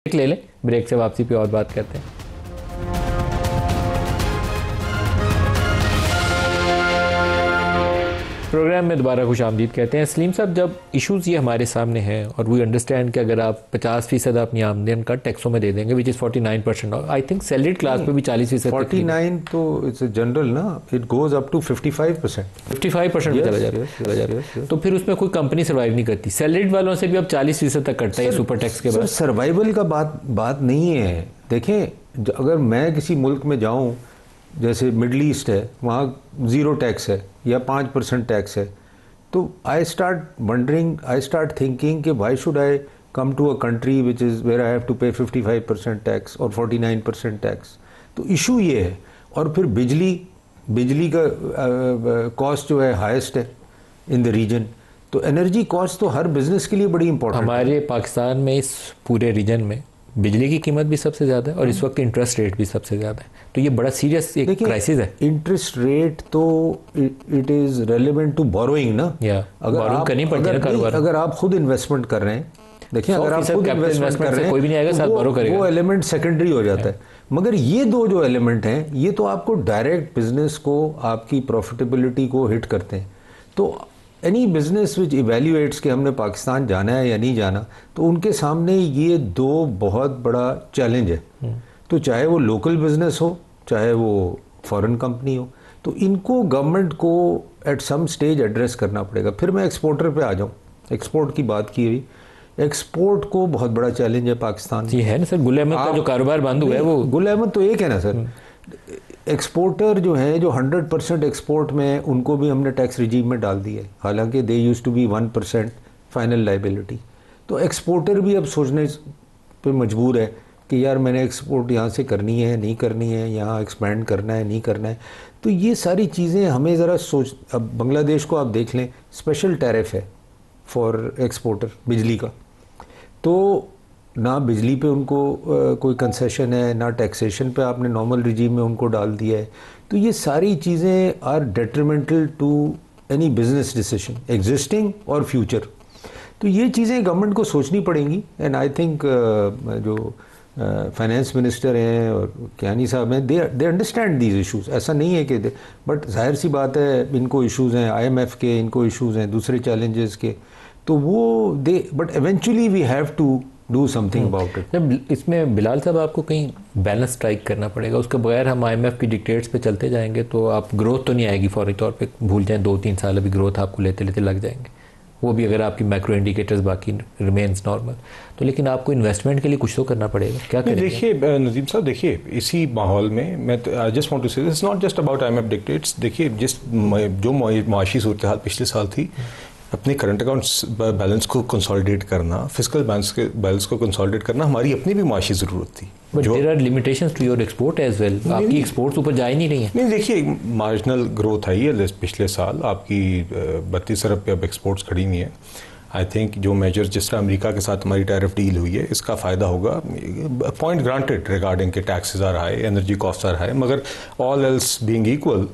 Break ले लें, break से वापसी पे और बात करते हैं। प्रोग्राम में दोबारा खुश आमदीद कहते हैं। सलीम साहब, जब इश्यूज़ ये हमारे सामने हैं और वी अंडरस्टैंड कि अगर आप 50% अपनी आमदन का टैक्सों में दे देंगे which is 49%, I think salaried class पे भी 40%। 49 तो इट्स जनरल ना, इट गोज अप टू 55%। 55% में चला जा रहा है। तो फिर उसमें कोई कंपनी सर्वाइव नहीं करती। सैलरीड वालों से भी अब 40% तक कटता है सुपर टैक्स के बाद। सर्वाइवल का बात नहीं है। देखें, अगर मैं किसी मुल्क में जाऊँ, जैसे मिडल ईस्ट है, वहाँ 0 टैक्स है या 5% टैक्स है, तो आई स्टार्ट थिंकिंग कि why should I come to a country which is where I have to pay 55% tax और 49% टैक्स। तो इशू ये है। और फिर बिजली का कॉस्ट जो है हाईएस्ट है इन द रीजन। तो एनर्जी कॉस्ट तो हर बिजनेस के लिए बड़ी इंपॉर्टेंट है। हमारे पाकिस्तान में इस पूरे रीजन में बिजली की कीमत भी सबसे ज़्यादा है और इस वक्त इंटरेस्ट रेट भी सबसे ज़्यादा है। तो ये बड़ा सीरियस एक क्राइसिस है। इंटरेस्ट रेट तो it is relevant to borrowing ना, अगर आप खुद इन्वेस्टमेंट कर रहे हैं, देखिए अगर आप खुद इन्वेस्टमेंट कर रहे हैं कोई भी नहीं आएगा, साथ बोरो करेगा। वो एलिमेंट सेकेंडरी हो जाता है। मगर ये दो जो एलिमेंट हैं, ये तो आपको डायरेक्ट बिजनेस को, आपकी प्रॉफिटेबिलिटी को हिट करते हैं। तो एनी बिजनेस विच इवेल्यूएट्स कि हमने पाकिस्तान जाना है या नहीं जाना, तो उनके सामने ये दो बहुत बड़ा चैलेंज है। तो चाहे वो लोकल बिजनेस हो, चाहे वो फॉरेन कंपनी हो, तो इनको गवर्नमेंट को एट सम स्टेज एड्रेस करना पड़ेगा। फिर मैं एक्सपोर्टर पे आ जाऊँ। एक्सपोर्ट की बात की हुई, एक्सपोर्ट को बहुत बड़ा चैलेंज है पाकिस्तान जी है ना सर। गुल अहमद का जो कारोबार बंद हुआ है, वो गुल अहमद तो एक है ना सर। एक्सपोर्टर जो हैं, जो 100% एक्सपोर्ट में, उनको भी हमने टैक्स रिजीम में डाल दिया है, हालांकि they used to be 1% final liability. तो एक्सपोर्टर भी अब सोचने पे मजबूर है कि यार मैंने एक्सपोर्ट यहाँ से करनी है, नहीं करनी है, यहाँ एक्सपैंड करना है, नहीं करना है। तो ये सारी चीज़ें हमें ज़रा अब बांग्लादेश को आप देख लें, स्पेशल टैरिफ है फॉर एक्सपोर्टर बिजली का। तो ना बिजली पे उनको कोई कंसेशन है, ना टैक्सेशन पे आपने नॉर्मल रिजीम में उनको डाल दिया है। तो ये सारी चीज़ें are detrimental to any business decision existing और फ्यूचर। तो ये चीज़ें गवर्नमेंट को सोचनी पड़ेंगी। एंड आई थिंक जो फाइनेंस मिनिस्टर हैं और कियानी साहब हैं, दे अंडरस्टैंड दीज इश्यूज़। ऐसा नहीं है कि बट जाहिर सी बात है, इनको इश्यूज़ हैं IMF के, इनको इश्यूज़ हैं दूसरे चैलेंजेस के। तो वो but eventually we have to do something about it. जब इसमें बिलाल साहब आपको कहीं बैलेंस स्ट्राइक करना पड़ेगा, उसके बगैर हम IMF की डिक्टेट्स पे चलते जाएंगे तो आप ग्रोथ तो नहीं आएगी फौरी तौर पे। भूल जाएं 2-3 साल अभी ग्रोथ आपको लेते लेते लग जाएंगे, वो भी अगर आपकी मैक्रो इंडिकेटर्स बाकी रिमेन्स नॉर्मल। तो लेकिन आपको इन्वेस्टमेंट के लिए कुछ तो करना पड़ेगा। क्या करेंगे? देखिए नदीम साहब, देखिए इसी माहौल में मैं I just want to say this not just about IMF dictates. देखिए जो मुआशी सूरत हाल पिछले साल थी, अपने करंट अकाउंट्स बैलेंस को कंसोलिडेट करना, फिस्कल बैलेंस को कंसोलिडेट करना हमारी अपनी भी माशी ज़रूरत थी। But there are limitations to your export as well. आपकी एक्सपोर्ट्स ऊपर जा ही नहीं रही है। नहीं, देखिए मार्जिनल ग्रोथ आई है पिछले साल। आपकी 32 अरब पे अब एक्सपोर्ट्स खड़ी हुई हैं। आई थिंक जो मेजर जिस तरह अमेरिका के साथ हमारी टैरिफ डील हुई है, इसका फ़ायदा होगा। पॉइंट ग्रांटेड रिगार्डिंग के taxes are high, energy cost are high, मगर ऑल एल्स बीइंग इक्वल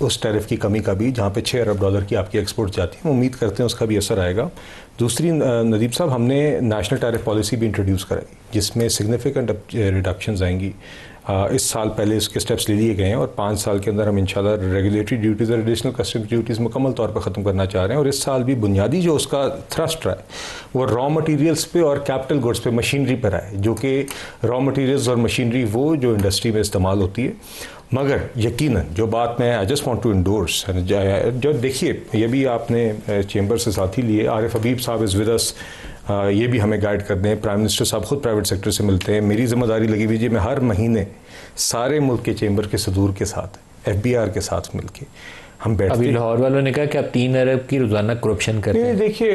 उस टैरिफ की कमी का भी, जहाँ पे 6 अरब डॉलर की आपकी एक्सपोर्ट जाती है, उम्मीद करते हैं उसका भी असर आएगा। दूसरी नदीम साहब, हमने नेशनल टैरिफ पॉलिसी भी इंट्रोड्यूस कराई जिसमें सिग्निफिकेंट रिडक्शंस आएंगी। इस साल पहले इसके स्टेप्स ले लिए गए हैं और 5 साल के अंदर हम इंशाल्लाह रेगुलेटरी ड्यूटीज़ और एडिशनल कस्टम ड्यूटीज़ मुकम्मल तौर पर ख़त्म करना चाह रहे हैं। और इस साल भी बुनियादी जो उसका थ्रस्ट रहा है वो रॉ मटेरियल्स पे और कैपिटल गुड्स पे, मशीनरी पर है, जो कि रॉ मटेरियल्स और मशीनरी वो जो इंडस्ट्री में इस्तेमाल होती है। मगर यकीनन जो बात मैं I just want to endorse, जो देखिए ये भी आपने चेंबर से साथी लिए, आरिफ हबीब साहब इज़ विद अस, ये भी हमें गाइड करते हैं। प्राइम मिनिस्टर साहब खुद प्राइवेट सेक्टर से मिलते हैं। मेरी जिम्मेदारी लगी हुई है, मैं हर महीने सारे मुल्क के चेंबर के सदूर के साथ, FBR के साथ मिलके हम बैठते हैं। अभी लाहौर वालों ने कहा कि आप 3 अरब की रोज़ाना करप्शन करते हैं। देखिए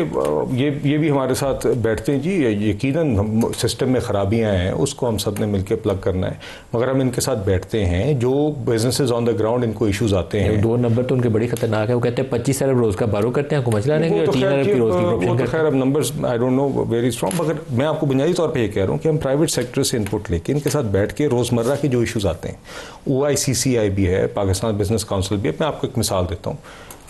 ये भी हमारे साथ बैठते हैं जी। यकीनन सिस्टम में ख़राबियाँ हैं, उसको हम सब ने मिलकर प्लग करना है। मगर हम इनके साथ बैठते हैं, जो बिजनेसेस ऑन द ग्राउंड इनको इश्यूज आते हैं। 2 नंबर तो उनके बड़ी खतरनाक है। वो कहते हैं 25 अरब रोज़ का बारो करते हैं, हुकूमत चलाने के, 3 अरब की रोज़ की करप्शन करते हैं। खैर अब numbers I don't know very strong, मगर मैं आपको बुनियादी तौर पर ये कह रहा हूँ कि हम प्राइवेट सेक्टर से इनपुट लेके इनके साथ बैठ के रोज़मर्रा के जो इशूज़ आते हैं, OICCI भी है, पाकिस्तान बिजनेस काउंसिल भी है। मैं आपको एक मिसाल देता हूँ।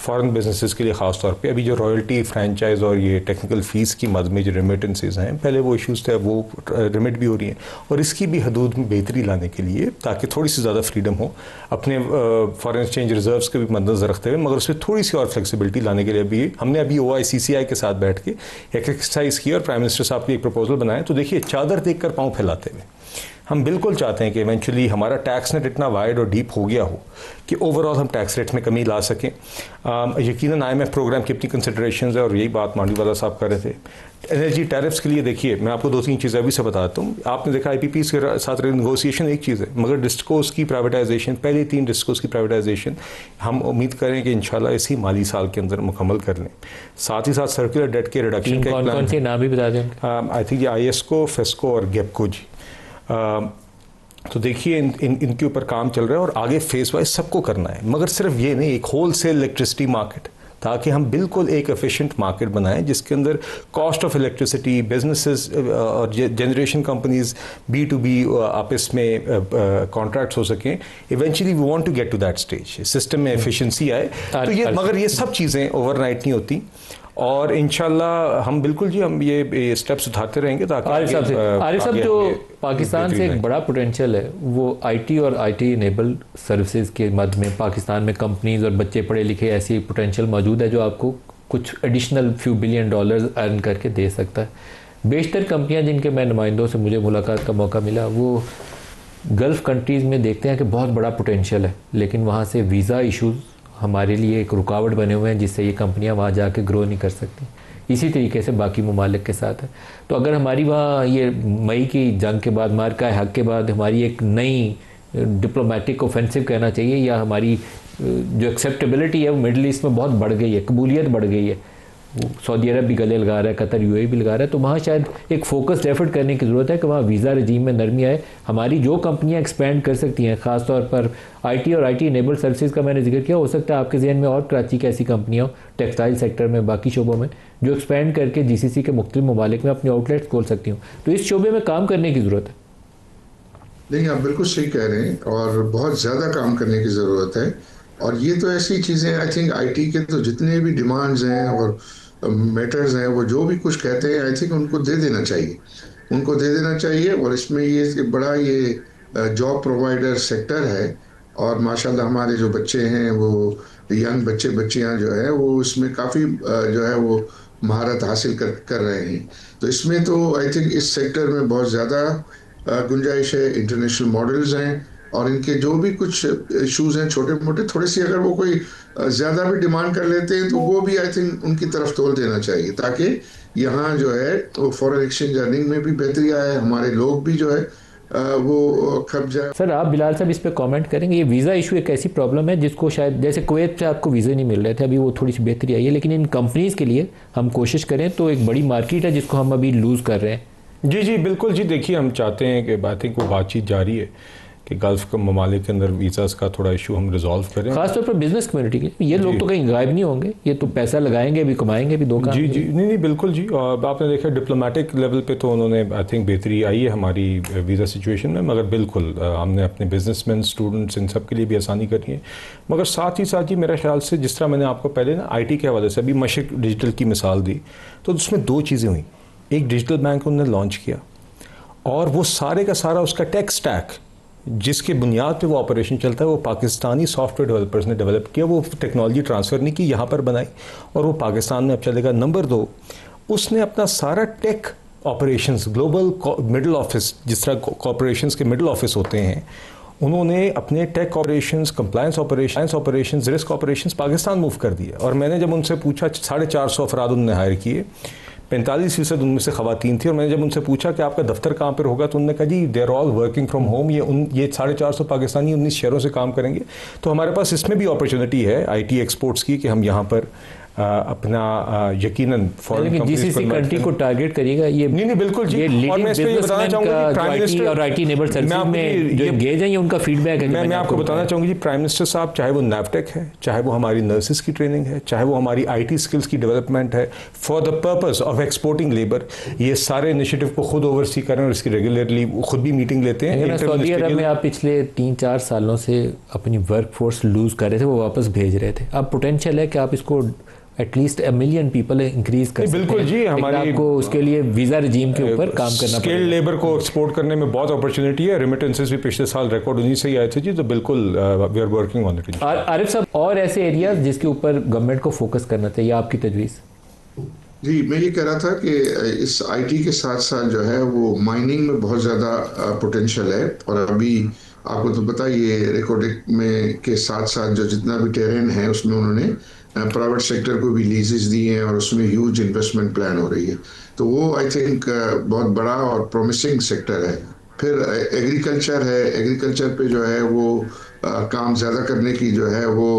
फॉरेन बिजनेसेस के लिए ख़ास तौर पे अभी जो रॉयल्टी, फ्रेंचाइज और ये टेक्निकल फ़ीस की मद में जो रेमिटेंसेज हैं, पहले वो इश्यूज़ थे, वो रिमिट भी हो रही हैं, और इसकी भी हदूद में बेहतरी लाने के लिए ताकि थोड़ी सी ज़्यादा फ्रीडम हो अपने फॉरेन एक्सचेंज रिजर्व्स के भी मद्देनजर रखते हुए, मगर उसमें थोड़ी सी और फ्लेक्सिबिलिटी लाने के लिए भी हमने अभी OICCI के साथ बैठ के एक एक्सरसाइज की और प्राइम मिनिस्टर साहब की एक प्रपोजल बनाया। तो देखिए, चादर देख कर पाँव फैलाते हुए हम बिल्कुल चाहते हैं कि इवेंचुअली हमारा टैक्स नेट इतना वाइड और डीप हो गया हो कि ओवरऑल हम टैक्स रेट में कमी ला सकें। यकीनन IMF प्रोग्राम की अपनी कंसिडरेशंस है, और यही बात मांडवीवाला साहब कर रहे थे। एनर्जी टैरिफ्स के लिए देखिए, मैं आपको 2-3 चीज़ें अभी से बताता हूँ। आपने देखा IPPs के साथ नेगोशिएशन एक चीज़ है, मगर डिस्कोस की प्राइवेटाइजेशन, पहले 3 डिस्कोस की प्राइवेटाइजेशन हम उम्मीद करें कि इंशाल्लाह इसी माली साल के अंदर मुकम्मल कर लें। साथ ही साथ सर्कुलर डेट के रिडक्शन के कौन से नाम भी बता दें? आई थिंक ये IESCO, FESCO और GEPCO जी। तो देखिए, इनके ऊपर काम चल रहा है और आगे फेस वाइज सबको करना है, मगर सिर्फ ये नहीं, एक होल सेल इलेक्ट्रिसिटी मार्केट, ताकि हम बिल्कुल एक एफिशिएंट मार्केट बनाएं जिसके अंदर कॉस्ट ऑफ इलेक्ट्रिसिटी, बिजनेसेस और जनरेशन कंपनीज B2B आपस में कॉन्ट्रैक्ट्स हो सकें। Eventually we want to get to that stage, system में एफिशिएंसी आए। तो ये, मगर ये सब चीज़ें ओवरनाइट नहीं होती, और इंशाल्लाह हम बिल्कुल जी हम ये स्टेप्स उठाते रहेंगे ताकि आरिफ साहब जो पाकिस्तान से एक बड़ा पोटेंशियल है वो IT और IT इनेबल सर्विसेज के मद में पाकिस्तान में कंपनीज और बच्चे पढ़े लिखे ऐसी पोटेंशियल मौजूद है जो आपको कुछ additional few billion dollars earn करके दे सकता है। बेशतर कंपनियां जिनके मैं नुमाइंदों से मुझे मुलाकात का मौका मिला, वो गल्फ़ कंट्रीज़ में देखते हैं कि बहुत बड़ा पोटेंशियल है, लेकिन वहाँ से वीज़ा इशूज़ हमारे लिए एक रुकावट बने हुए हैं जिससे ये कंपनियां वहाँ जाके ग्रो नहीं कर सकती। इसी तरीके से बाकी ममालिक के साथ है। तो अगर हमारी वहाँ ये मई की जंग के बाद, मार्का हक के बाद हमारी एक नई डिप्लोमेटिक ऑफेंसिव कहना चाहिए, या हमारी जो एक्सेप्टेबिलिटी है वो मिडल ईस्ट में बहुत बढ़ गई है, कबूलियत बढ़ गई है, सऊदी अरब भी गले लगा रहा है, कतर UAE भी लगा रहा है, तो वहाँ शायद एक फोकस्ड एफर्ट करने की ज़रूरत है कि वहाँ वीज़ा रजीम में नरमी आए। हमारी जो कंपनियाँ एक्सपेंड कर सकती हैं, ख़ासतौर पर IT और IT इनेबल सर्विसेज का मैंने जिक्र किया, हो सकता है आपके जहन में और कराची की ऐसी कंपनियाँ हो, टेक्सटाइल सेक्टर में, बाकी शोबों में, जो एक्सपेंड करके GCC के मुख्तलिफ ममालिक में अपने आउटलेट्स खोल सकती हूँ। तो इस शोबे में काम करने की ज़रूरत है। नहीं, आप बिल्कुल सही कह रहे हैं, और बहुत ज़्यादा काम करने की ज़रूरत है। और ये तो ऐसी चीज़ें, आई थिंक IT के तो जितने भी डिमांड्स हैं और मैटर्स हैं, वो जो भी कुछ कहते हैं, आई थिंक उनको दे देना चाहिए, उनको दे देना चाहिए। और इसमें ये बड़ा ये जॉब प्रोवाइडर सेक्टर है, और माशाल्लाह हमारे जो बच्चे हैं, वो यंग बच्चियां जो है, वो इसमें काफ़ी जो है वो महारत हासिल कर रहे हैं। तो इसमें तो आई थिंक इस सेक्टर में बहुत ज़्यादा गुंजाइश है। इंटरनेशनल मॉडल्स हैं, और इनके जो भी कुछ इश्यूज हैं छोटे मोटे, थोड़ी सी अगर वो कोई ज़्यादा भी डिमांड कर लेते हैं तो वो भी आई थिंक उनकी तरफ तोल देना चाहिए, ताकि यहाँ जो है वो फॉरेन एक्सचेंज अर्निंग में भी बेहतरी आए, हमारे लोग भी जो है वो खप जाए। सर, आप बिलाल साहब इस पे कमेंट करेंगे? ये वीज़ा इशू एक ऐसी प्रॉब्लम है जिसको शायद, जैसे कुवैत से आपको वीज़ा नहीं मिल रहे थे, अभी वो थोड़ी सी बेहतरी आई है, लेकिन इन कंपनीज़ के लिए हम कोशिश करें तो एक बड़ी मार्केट है जिसको हम अभी लूज़ कर रहे हैं। जी बिल्कुल जी। देखिए, हम चाहते हैं कि आई थिंक वो बातचीत जारी है कि गल्फ़ के ममालिक के अंदर वीज़ास का थोड़ा इशू हम रिजॉल्व करें, खासतौर पर बिजनेस कम्युनिटी के। ये लोग तो कहीं गायब नहीं होंगे, ये तो पैसा लगाएंगे भी, कमाएंगे भी, दो काम। जी नहीं बिल्कुल जी। और आपने देखा डिप्लोमेटिक लेवल पे तो उन्होंने आई थिंक बेहतरी आई है हमारी वीज़ा सिचुएशन में, मगर बिल्कुल हमने अपने बिजनेसमैन, स्टूडेंट्स, इन सब के लिए भी आसानी करनी है। मगर साथ ही साथ ही मेरे ख्याल से, जिस तरह मैंने आपको पहले ना IT के हवाले से अभी मशक डिजिटल की मिसाल दी, तो उसमें 2 चीज़ें हुई। एक, डिजिटल बैंक उन्होंने लॉन्च किया, और वो सारे का सारा उसका टेक स्टैक जिसके बुनियाद पे वो ऑपरेशन चलता है, वो पाकिस्तानी सॉफ्टवेयर डेवलपर्स ने डेवलप किया। वो टेक्नोलॉजी ट्रांसफ़र नहीं की, यहाँ पर बनाई, और वो पाकिस्तान में अब चलेगा। नंबर 2, उसने अपना सारा tech operations, global middle office, जिस तरह कॉरपोरेशंस के मिडिल ऑफिस होते हैं, उन्होंने अपने tech operations, compliance operations, risk operations Pakistan move कर दिया। और मैंने जब उनसे पूछा, 450 अफराद उन्होंने हायर किए, 45% उनमें से ख़वातीन थी। और मैंने जब उनसे पूछा कि आपका दफ्तर कहाँ पर होगा, तो उन्होंने कहा जी they are all working from home. ये 450 पाकिस्तानी 19 शहरों से काम करेंगे। तो हमारे पास इसमें भी अपॉर्चुनिटी है IT एक्सपोर्ट्स की, कि हम यहाँ पर अपना यकीनन फॉरेन जीसीसी कंट्री को टारगेट करिएगा ये नहीं बिल्कुल जी। और मैं इसमें ये बताना चाहूँगा कि प्राइम मिनिस्टर और आईटी नेबर सर्विसेज में जो एंगेज हैं ये उनका फीडबैक है। मैं आपको बताना चाहूँगी जी, प्राइम मिनिस्टर साहब चाहे वो नैफटेक है, चाहे वो हमारी नर्सेज की ट्रेनिंग है, चाहे वो हमारी आईटी स्किल्स की डेवलपमेंट है for the purpose of exporting labour, ये सारे इनिशिएटिव को खुद ओवरसी कर रहे हैं और इसकी रेगुलरली खुद भी मीटिंग लेते हैं। सऊदी अरब में आप पिछले 3-4 सालों से अपनी वर्क फोर्स लूज कर रहे थे, वो वापस भेज रहे थे। अब पोटेंशियल है कि आप इसको एटलीस्ट 1 मिलियन पीपल इंक्रीज कर सकते हैं। बिल्कुल जी, हमारी आपको उसके लिए वीज़ा रिजीम के ऊपर काम करना पड़ेगा। स्किल्ड लेबर को एक्सपोर्ट करने में बहुत अपॉर्चुनिटी है। रेमिटेंसेस भी पिछले साल रिकॉर्ड उन्हीं से ही आए थे जी, तो बिल्कुल we are working on it. Arif साहब, और ऐसे एरियाज जिसके ऊपर गवर्नमेंट को फोकस करना चाहिए, आपकी तजवीज़? जी, मैं ये कह रहा था कि इस आईटी के साथ साथ जो है वो माइनिंग में बहुत ज़्यादा पोटेंशियल है। और अभी आपको तो पता ही है, रिकॉर्डिंग में के साथ साथ जो जितना भी टेरेन है उसमें उन्होंने प्राइवेट सेक्टर को भी लीजेस दिए हैं और उसमें ह्यूज इन्वेस्टमेंट प्लान हो रही है। तो वो आई थिंक बहुत बड़ा और प्रोमिसिंग सेक्टर है। फिर एग्रीकल्चर है, एग्रीकल्चर पे जो है वो काम ज़्यादा करने की जो है वो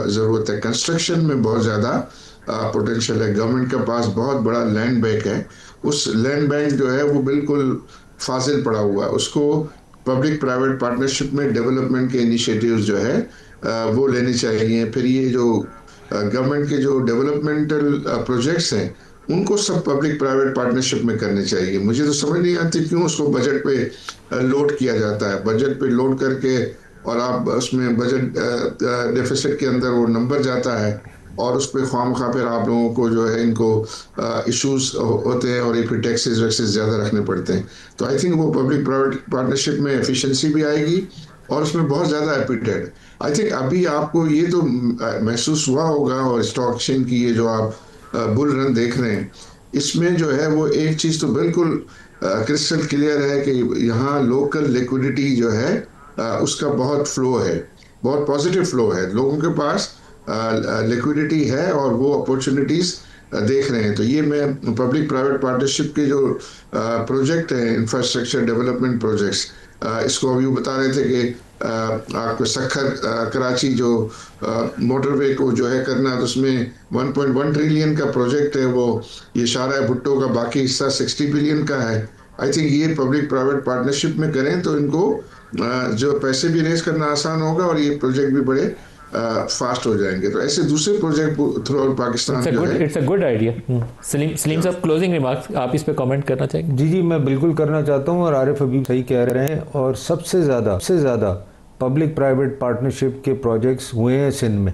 ज़रूरत है। कंस्ट्रक्शन में बहुत ज़्यादा पोटेंशियल है। गवर्नमेंट के पास बहुत बड़ा लैंड बैंक है, उस लैंड बैंक जो है वो बिल्कुल फाजिल पड़ा हुआ है। उसको पब्लिक प्राइवेट पार्टनरशिप में डेवलपमेंट के इनिशिएटिव्स जो है वो लेने चाहिए। फिर ये जो गवर्नमेंट के जो डेवलपमेंटल प्रोजेक्ट्स हैं उनको सब पब्लिक प्राइवेट पार्टनरशिप में करने चाहिए। मुझे तो समझ नहीं आती क्यों उसको बजट पे लोड किया जाता है। बजट पे लोड करके और आप उसमें बजट डेफिसिट के अंदर वो नंबर जाता है और उस पर ख्वामखा फिर आप लोगों को जो है इनको इश्यूज होते हैं और ये फिर टैक्सेस वैक्सेस ज़्यादा रखने पड़ते हैं। तो आई थिंक वो पब्लिक प्राइवेट पार्टनरशिप में एफिशिएंसी भी आएगी और उसमें बहुत ज़्यादा एपिटाइट। आई थिंक अभी आपको ये तो महसूस हुआ होगा, और स्टॉक एक्सचेंज की ये जो आप बुल रन देख रहे हैं, इसमें जो है वो एक चीज़ तो बिल्कुल क्रिस्टल क्लियर है कि यहाँ लोकल लिक्विडिटी जो है उसका बहुत फ्लो है, बहुत पॉजिटिव फ्लो है। लोगों के पास लिक्विडिटी है और वो अपॉर्चुनिटीज़ देख रहे हैं। तो ये मैं पब्लिक प्राइवेट पार्टनरशिप के जो प्रोजेक्ट हैं, इंफ्रास्ट्रक्चर डेवलपमेंट प्रोजेक्ट्स, इसको अभी बता रहे थे कि आपको सखर कराची जो मोटरवे को जो है करना, तो उसमें 1.1 ट्रिलियन का प्रोजेक्ट है। वो ये शाहराह भुट्टो का बाकी हिस्सा 60 बिलियन का है। आई थिंक ये पब्लिक प्राइवेट पार्टनरशिप में करें तो इनको जो पैसे भी रेज करना आसान होगा और ये प्रोजेक्ट भी बड़े फास्ट हो जाएंगे। तो ऐसे दूसरे प्रोजेक्ट थ्रू आउट पाकिस्तान जो है, it's a good idea. Salim साहब, क्लोजिंग रिमार्क्स आप इस पे कमेंट करना चाहेंगे? जी, मैं बिल्कुल करना चाहता हूँ और आरिफ अभी सही कह रहे हैं। और सबसे ज़्यादा पब्लिक प्राइवेट पार्टनरशिप के प्रोजेक्ट्स हुए हैं सिंध में,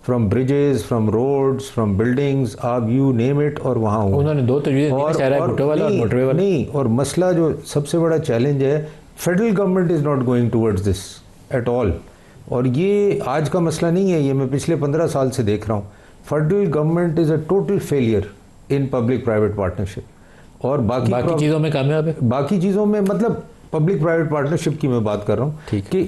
from bridges, from roads, from buildings, आप यू नेम इट। और वहाँ उन्होंने 2 तजवीज़ दी, शाहराह भुट्टो वाला और मोटरवे वाला। नहीं, और मसला जो सबसे बड़ा चैलेंज है, federal government is not going towards this at all. और ये आज का मसला नहीं है, ये मैं पिछले 15 साल से देख रहा हूँ। Federal government is a total failure in public private partnership. और बाकी चीज़ों में कामयाब है, बाकी चीज़ों में, मतलब पब्लिक प्राइवेट पार्टनरशिप की मैं बात कर रहा हूँ कि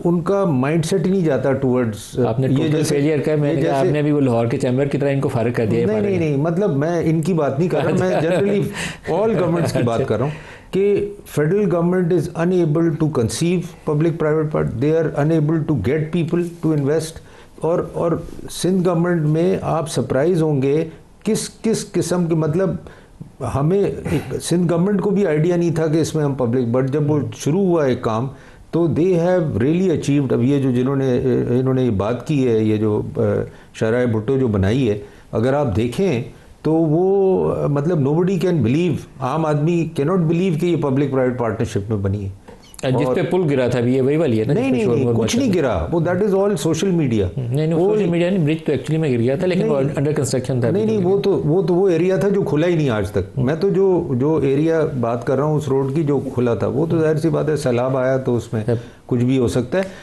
उनका माइंडसेट ही नहीं जाता टूवर्ड्स। आपने ये जैसे फेलियर का, मैंने कहा आपने अभी वो लाहौर के चैम्बर की तरह इनको फारिग कर दिया। नहीं, मतलब मैं इनकी बात नहीं कर रहा, मैं जनरली ऑल गवर्नमेंट्स की बात कर रहा हूँ कि federal government is unable to conceive public private part, they are unable to get people to invest. और सिंध गवर्नमेंट में आप सरप्राइज होंगे किस किस्म के, मतलब हमें सिंध गवर्नमेंट को भी आइडिया नहीं था कि इसमें हम पब्लिक, बट जब वो शुरू हुआ एक काम तो दे हैव रियली अचीव्ड। अब ये जो इन्होंने ये बात की है, ये जो शाहराह भुट्टो जो बनाई है, अगर आप देखें तो वो मतलब नोबडी कैन बिलीव, आम आदमी कैन नॉट बिलीव कि ये पब्लिक प्राइवेट पार्टनरशिप में बनी है। जिस पे पुल गिरा था भी ये वही वाली है ना? नहीं, कुछ नहीं गिरा, वो that is all social media. नहीं, सोशल मीडिया नहीं, ब्रिज तो एक्चुअली में गिर गया था, लेकिन वो अंडर कंस्ट्रक्शन था। नहीं, वो एरिया था जो खुला ही नहीं आज तक। मैं तो जो एरिया बात कर रहा हूँ उस रोड की जो खुला था, वो तो जाहिर सी बात है सैलाब आया तो उसमें कुछ भी हो सकता है।